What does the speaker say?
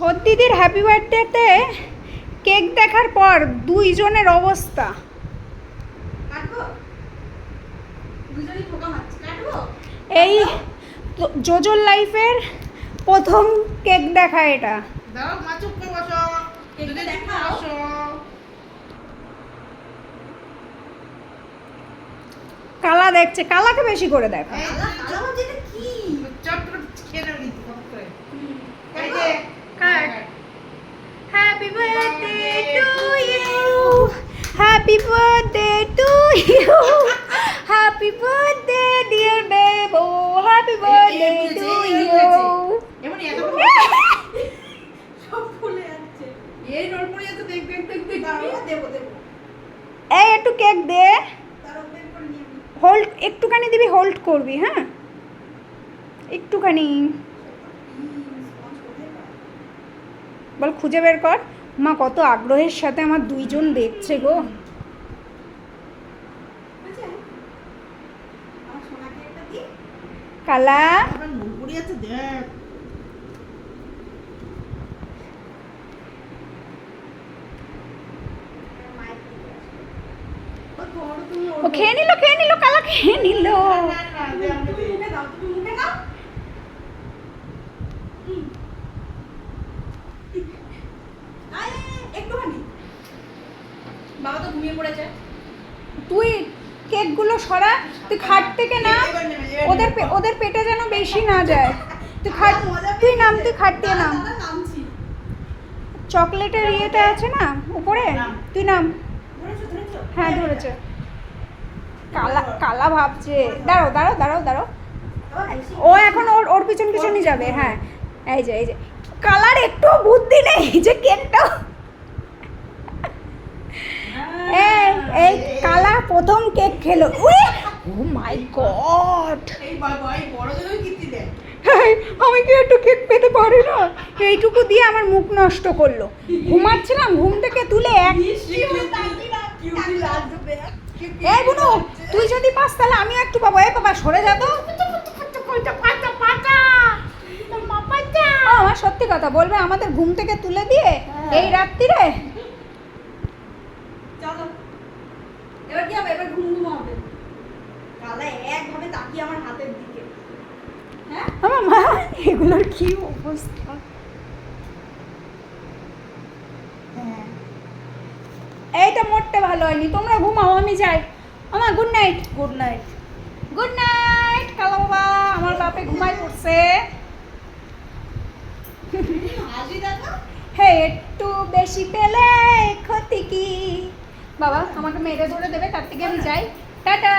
সত্যিদির happy বার্থডেতে cake দেখার পর দুইজনের অবস্থা। এই জোজোর লাইফের প্রথম কেক দেখা এটা। কালা দেখছে, কালাকে বেশি করে দেখা। Happy birthday to you. Happy birthday to you. Happy birthday dear Bebo. Happy birthday to you. এই একটু কেক দে। হোল্ড একটুখানি দিবি, হোল্ড করবি। হ্যাঁ একটুখানি বল, খুঁজে বের কর। মা কত আগ্রহের সাথে আমার দুইজন দেখছে গো। কালা ও খেয়ে নিল, কালা খেয়ে নিল। বাবা তো ঘুমিয়ে পড়েছে। তুই কেকগুলো সরা, তুই খাট থেকে না, ওদের পেটে যেন বেশি না যায়। তুই খাট, তুই নাম, তুই খাট দিয়ে নাম। চকলেটের ইয়েটা আছে না উপরে, তুই নাম। হ্যাঁ ধরেছে। কালা ভাবছে। দাঁড়াও। ও এখন ওর পিছনই যাবে। হ্যাঁ এই যে কালার একটু বুদ্ধি নেই যে কেকটা। এই কালা প্রথম কেক খেলো। ও মাই গড, আমি কি একটু কেক পেতে পারি না? এইটুকু দিয়ে আমার মুখ নষ্ট করলো। ঘুমাচ্ছিলাম, ঘুম থেকে তুলে এই বুনু, তুই যদি পাস তাহলে আমিও একটু পাবো। এই বাবা সরে যা তো। আমার সত্যি কথা বলবে, আমাদের ঘুম থেকে তুলে দিয়ে এই রাত্রিরে। এবার কি হবে? এবার ঘুম হবে। কালা একভাবে তাকিয়ে আমার হাতের দিকে। হ্যাঁ আমার মা, এগুলোর কি অবস্থা। এইটা মোটে ভালো হয়নি। তোমরা ঘুমাও, আমি যাই। আমার গুড নাইট। কালা বাবা, আমার বাপে ঘুমাই পড়ছে। হে একটু বেশি পেলে ক্ষতি কি? বাবা আমাকে মেরে ধরে দেবে, তার থেকে আমি যাই। টাটা।